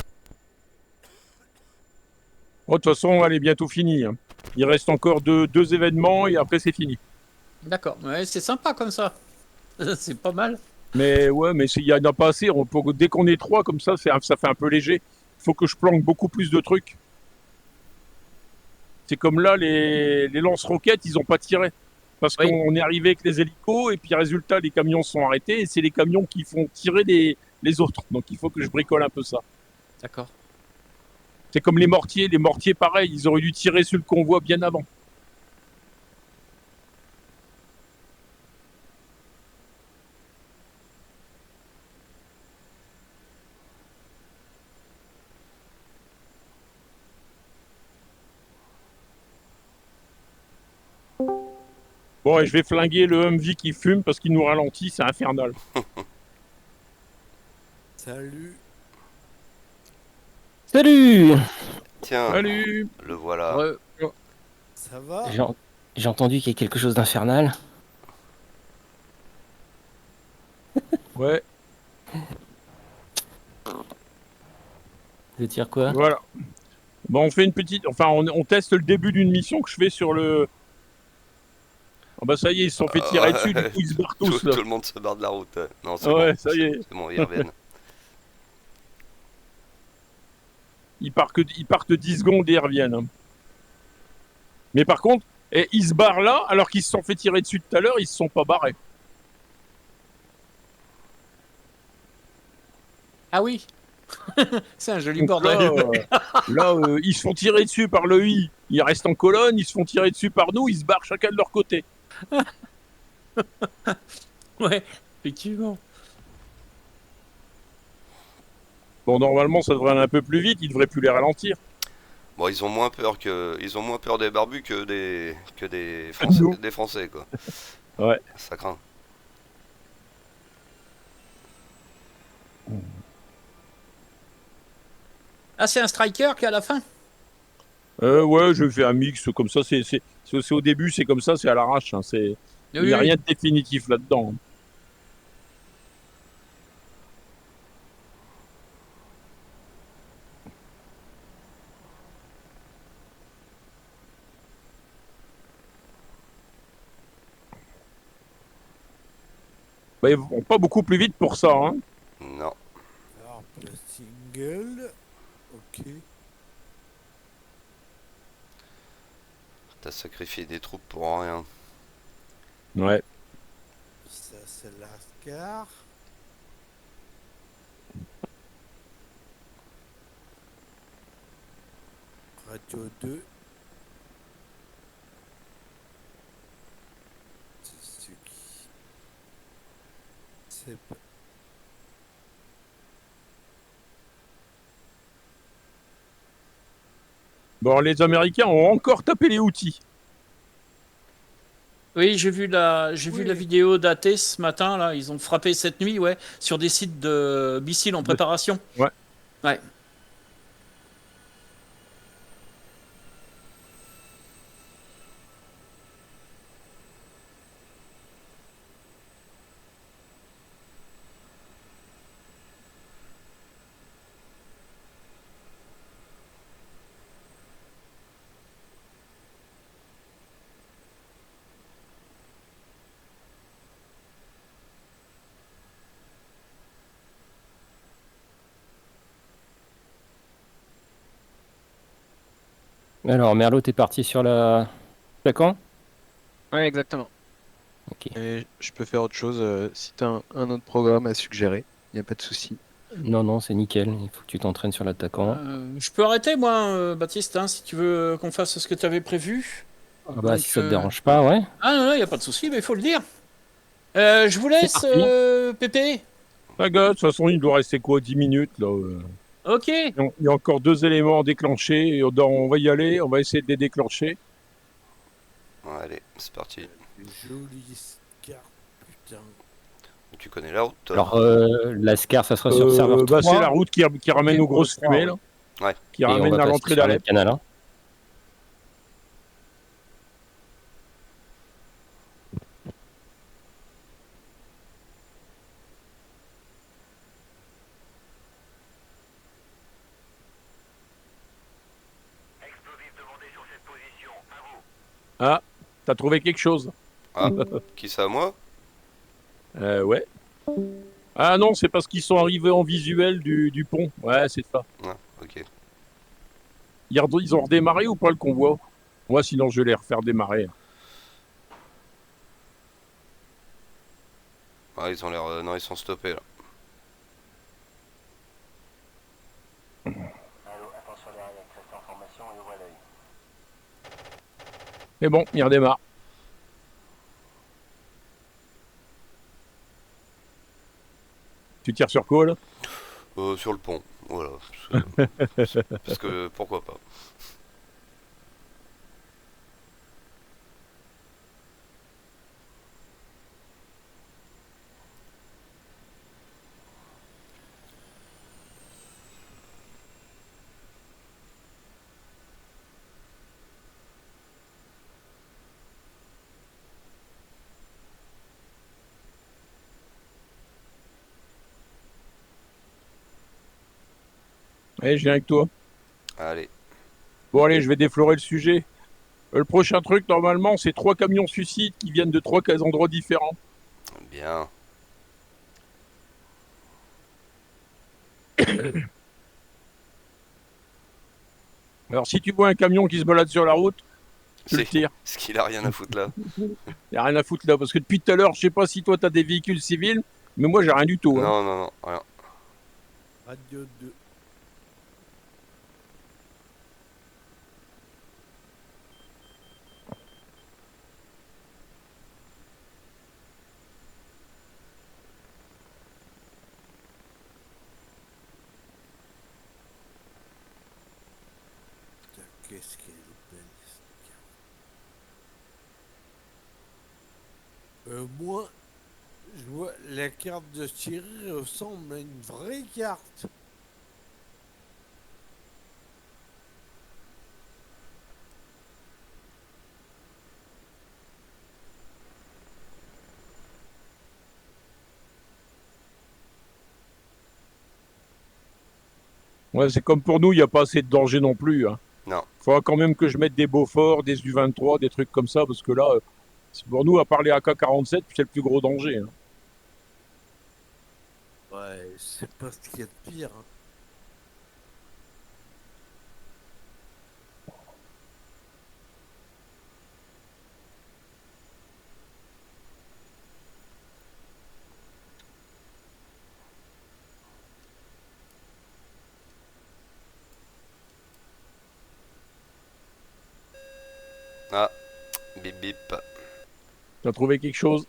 Oh, de toute façon, elle est bientôt finie. Hein. Il reste encore deux événements et après c'est fini. D'accord. Ouais, c'est sympa comme ça. C'est pas mal. Mais ouais, mais s'il y en a pas assez, dès qu'on est 3 comme ça, ça fait un peu léger. Il faut que je planque beaucoup plus de trucs. C'est comme là, les lance-roquettes, ils ont pas tiré. Parce Oui. qu'on est arrivé avec les hélicos et puis résultat, les camions sont arrêtés et c'est les camions qui font tirer les autres. Donc il faut que je bricole un peu ça. D'accord. C'est comme les mortiers. Les mortiers, pareil, ils auraient dû tirer sur le convoi bien avant. Bon, et je vais flinguer le Humvee qui fume parce qu'il nous ralentit, c'est infernal. Salut. Salut! Tiens, Salut. le voilà. Ouais. Ça va? J'ai entendu qu'il y a quelque chose d'infernal. Ouais, De dire quoi? voilà. Bon, on fait une petite... Enfin, on teste le début d'une mission que je fais sur le... Oh bah ça y est, ils se sont fait tirer dessus, du coup ils se barrent tout, tous là. tout le monde se barre de la route. Non, c'est Ouais, bon. ça y est. C'est bon, ils reviennent. Ils partent 10 secondes et ils reviennent. Hein. Mais par contre, ils se barrent là, alors qu'ils se sont fait tirer dessus tout à l'heure, ils se sont pas barrés. Ah oui. C'est un joli Donc bordel. là, ils se font tirer dessus par le I, ils restent en colonne, ils se font tirer dessus par nous, ils se barrent chacun de leur côté. Ouais, effectivement. Bon, normalement, ça devrait aller un peu plus vite, ils devraient plus les ralentir. Bon, ils ont moins peur des barbus que nous. des Français, quoi. Ouais. Ça craint. Ah, c'est un striker qui est à la fin. Ouais, je fais un mix comme ça, c'est au début, c'est comme ça, c'est à l'arrache. Hein, il n'y a rien de définitif là-dedans. Hein. Bah, ils vont pas beaucoup plus vite pour ça. Hein. Non. Alors, le single. Ok. T'as sacrifié des troupes pour rien. Ouais. Ça, c'est l'Ascar. Radio 2. C'est ce qui. C'est pas. Bon, les Américains ont encore tapé les outils. Oui, j'ai vu la vidéo d'AT ce matin là. Ils ont frappé cette nuit, ouais, sur des sites de missiles en préparation. Ouais. Ouais. Alors, Merlot, t'es parti sur la camp? Ouais, exactement. Ok. Et je peux faire autre chose si t'as un autre programme à suggérer. Y a pas de souci. Non, non, c'est nickel. Il faut que tu t'entraînes sur l'attaquant. Je peux arrêter, moi, Baptiste, hein, si tu veux qu'on fasse ce que tu avais prévu. Ah bah, Donc, si ça te dérange pas, ouais. Ah non, il n'y a pas de souci, mais il faut le dire. Je vous C'est laisse, parti. Pépé. Ah, gars, de toute façon, il doit rester quoi, 10 minutes là. Ok. Il y a encore 2 éléments à déclencher. Et on va y aller, on va essayer de les déclencher. Ouais, allez, c'est parti. Une jolie carte, putain. Tu connais la route, toi? Alors, la SCAR, ça sera sur serveur Bah, 3. c'est la route qui ramène Ok, aux grosses pour le 3, fumées, là. Ouais. Qui Et on ramène va à passer l'entrée sur le d'Alep. canal 1. Ah, t'as trouvé quelque chose? Ah, qui ça, moi? Ouais. Ah non, c'est parce qu'ils sont arrivés en visuel du pont. Ouais, c'est ça. Ah, ok. Ils ont redémarré ou pas le convoi? Moi, sinon, je vais les refaire démarrer. Ah, ils ont l'air... non, ils sont stoppés, là. Allô, attention derrière, reste en formation et ouvrez l'œil. Mais bon, ils redémarrent. Tu tires sur quoi, là? Sur le pont, voilà. Parce que, pourquoi pas. Allez, je viens avec toi. Allez. Bon, allez, je vais déflorer le sujet. Le prochain truc, normalement, c'est 3 camions suicides qui viennent de 3 endroits différents. Bien. Alors, si tu vois un camion qui se balade sur la route, tu le C'est tires. ce qu'il a rien à foutre là. Y a rien à foutre là, parce que depuis tout à l'heure, je sais pas si toi t'as des véhicules civils, mais moi j'ai rien du tout. Hein. Non, non, non, rien. Radio 2. Putain, qu'est-ce qu'elle est belle, cette carte. Moi, je vois la carte de Thierry ressemble à une vraie carte. Ouais, c'est comme pour nous, il n'y a pas assez de danger non plus. Hein. Non. Faudra quand même que je mette des Beaufort, des U-23, des trucs comme ça, parce que là, c'est pour nous, à part les AK-47, c'est le plus gros danger. Hein. Ouais, c'est pas ce qu'il y a de pire. Hein. Ah, bip bip. T'as trouvé quelque chose?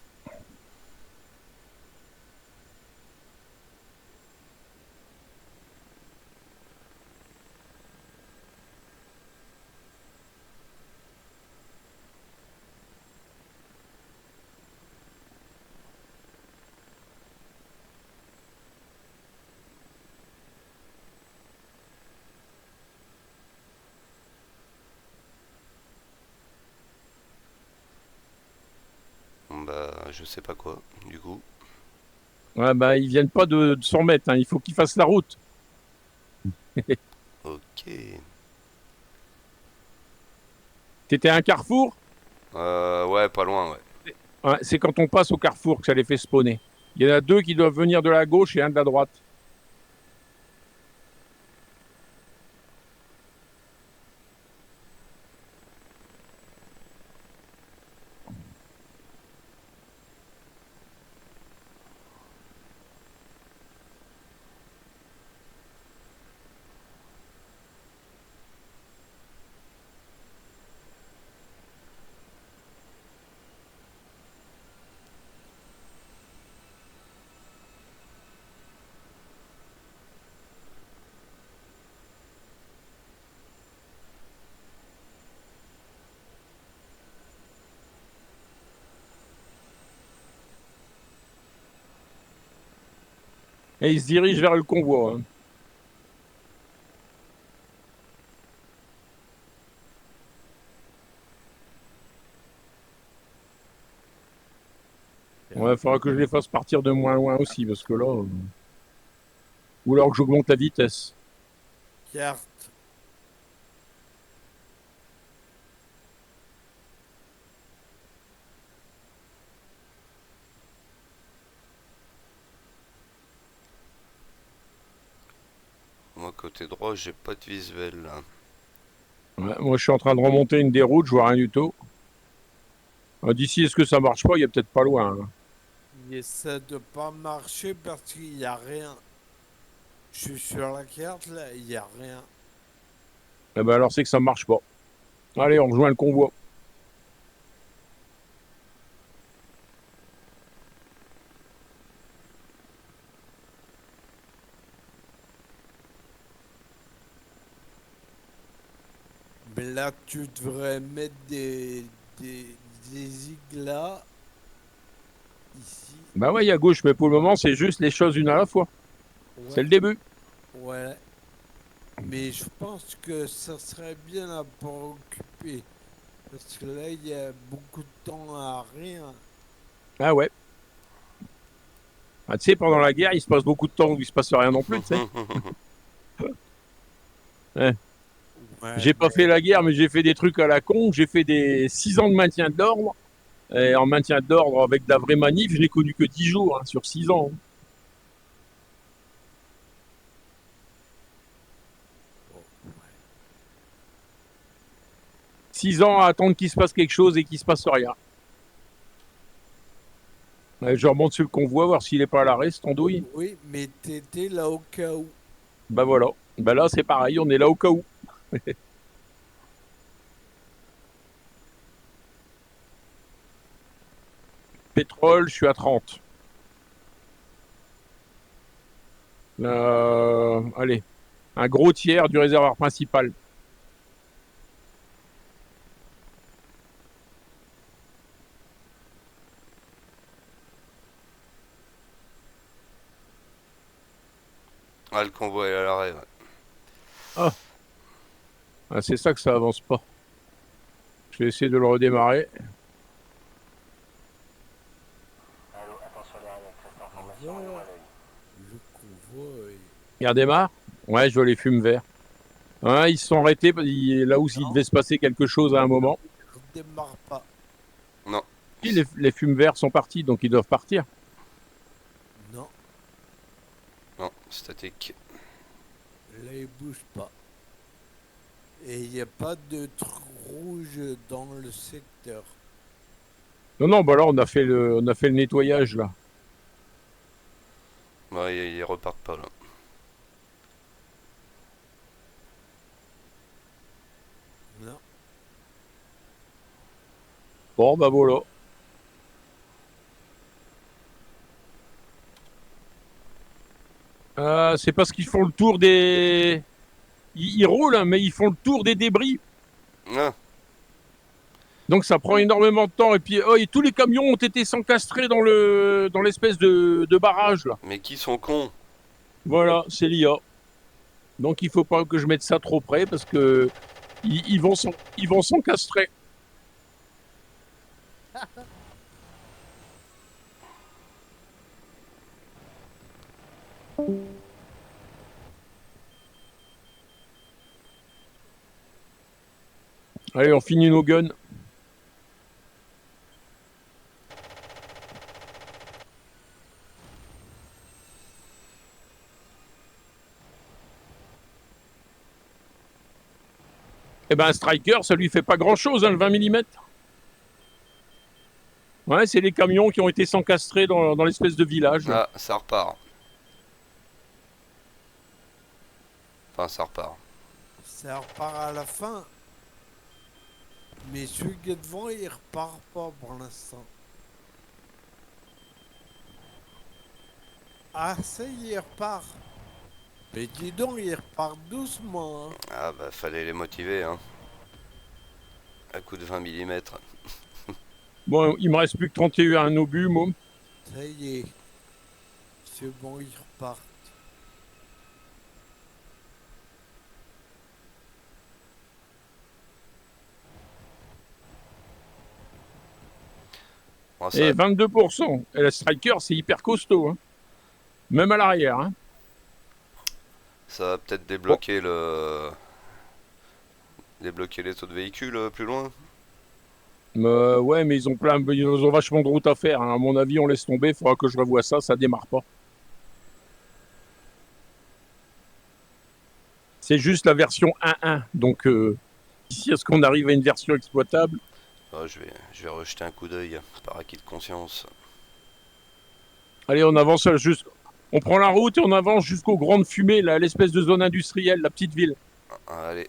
Bon, bah, je sais pas quoi, du coup. Ouais, bah, ils viennent pas de 100 mètres, hein. Il faut qu'ils fassent la route. Ok. T'étais à un carrefour? Ouais, pas loin, ouais. Ouais, c'est quand on passe au carrefour que ça les fait spawner. Il y en a 2 qui doivent venir de la gauche et un de la droite. Et il se dirige vers le convoi. Hein. Ouais, il faudra que je les fasse partir de moins loin aussi, parce que là... Ou alors que j'augmente la vitesse. Carte. Moi, côté droit, j'ai pas de visuel là. Ouais, moi, je suis en train de remonter une déroute, je vois rien du tout. D'ici, est-ce que ça marche pas? Il y a peut-être pas loin. Hein. Il essaie de pas marcher parce qu'il n'y a rien. Je suis sur la carte là, il n'y a rien. Eh ben alors, c'est que ça marche pas. Allez, on rejoint le convoi. Mais là, tu devrais mettre des iglas ici. Bah ouais, il y a gauche, mais pour le moment, c'est juste les choses une à la fois. C'est le début. Ouais. Mais je pense que ça serait bien là pour occuper. Parce que là, il y a beaucoup de temps à rien. Ah ouais. Ah, tu sais, pendant la guerre, il se passe beaucoup de temps où il se passe rien non plus, tu sais. Ouais. Ouais, J'ai pas fait la guerre, mais j'ai fait des trucs à la con. J'ai fait des 6 ans de maintien de l'ordre. Et en maintien d'ordre, avec de la vraie manif, je n'ai connu que 10 jours hein, sur 6 ans. 6 ans à attendre qu'il se passe quelque chose et qu'il se passe rien. Je remonte sur le convoi, voir s'il est pas à l'arrêt, cette andouille. Oui, mais t'étais là au cas où. Bah voilà. Bah là, c'est pareil, on est là au cas où. Pétrole, je suis à 30. Allez, un gros tiers du réservoir principal. Ah, le convoi est à l'arrêt. Ouais. Ah, c'est ça que ça avance pas. Je vais essayer de le redémarrer. Allô, attention derrière, reste en formation, Ouais. loin à l'œil. Le convoi. Il redémarre. Ouais, je vois les fumes verts. Ouais, ils se sont arrêtés là où il devait se passer quelque chose à un moment. Ne démarre pas. Non. Et les fumes verts sont partis, donc ils doivent partir. Non, Non, statique. là, il bouge pas. Et il n'y a pas de truc rouge dans le secteur. Non, non, bah là, on a fait le nettoyage, là. Ouais, ils repartent pas là. Non. Bon, bah voilà. C'est parce qu'ils font le tour des... Ils roulent, hein, mais ils font le tour des débris. Ah, Donc ça prend énormément de temps. Et puis et tous les camions ont été s'encastrer dans l'espèce de barrage, là. mais qui sont cons? Voilà, c'est l'IA. Donc il faut pas que je mette ça trop près parce que ils vont s'encastrer. Allez, on finit nos guns. Eh ben, un striker, ça lui fait pas grand-chose, hein, le 20 mm. Ouais, c'est les camions qui ont été s'encastrer dans l'espèce de village. Là. Ah, ça repart. Enfin, ça repart. Ça repart à la fin. Mais celui qui est devant, il repart pas pour l'instant. Ah, ça y est, il repart. Mais dis donc, il repart doucement. Hein. Ah bah, fallait les motiver, hein. À coup de 20 mm. Bon, il me reste plus que 31 obus, moi. Ça y est. C'est bon, il repart. Oh, Et 22%. Et la Striker, c'est hyper costaud. Hein. Même à l'arrière. Hein. ça va peut-être débloquer débloquer les taux de véhicules plus loin. Ouais, mais ils ont vachement de route à faire. Hein. À mon avis, on laisse tomber. Il faudra que je revoie ça. Ça démarre pas. C'est juste la version 1.1. Donc, ici, est-ce qu'on arrive à une version exploitable? Oh, je vais rejeter un coup d'œil par acquis de conscience. Allez, on avance on prend la route et on avance jusqu'aux grandes fumées, là, l'espèce de zone industrielle, la petite ville. Allez.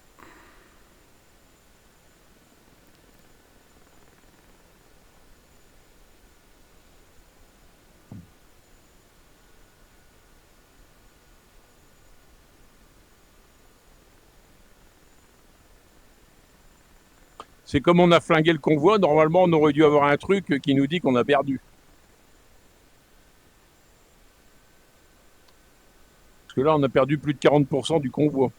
C'est comme on a flingué le convoi, normalement on aurait dû avoir un truc qui nous dit qu'on a perdu. Parce que là on a perdu plus de 40% du convoi.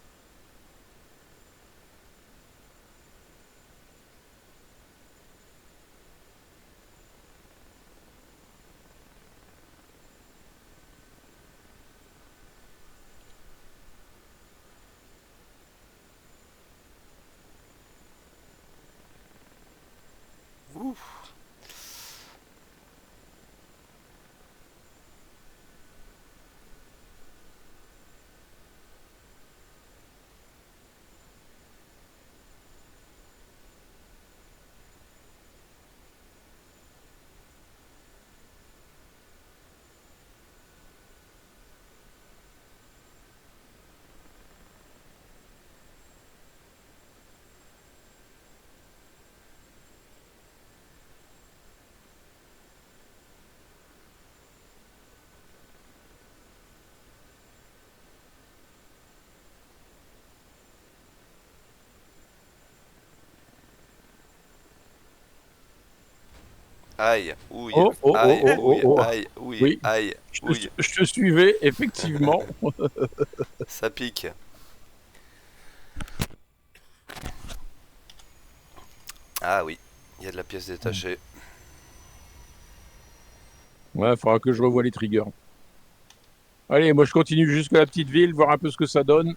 Aïe, ouille, Aïe, aïe, ouille, oui. aïe, ouille. Je te suivais, effectivement. Ça pique. Ah oui, il y a de la pièce détachée. Ouais, il faudra que je revoie les triggers. Allez, moi je continue jusqu'à la petite ville, voir un peu ce que ça donne.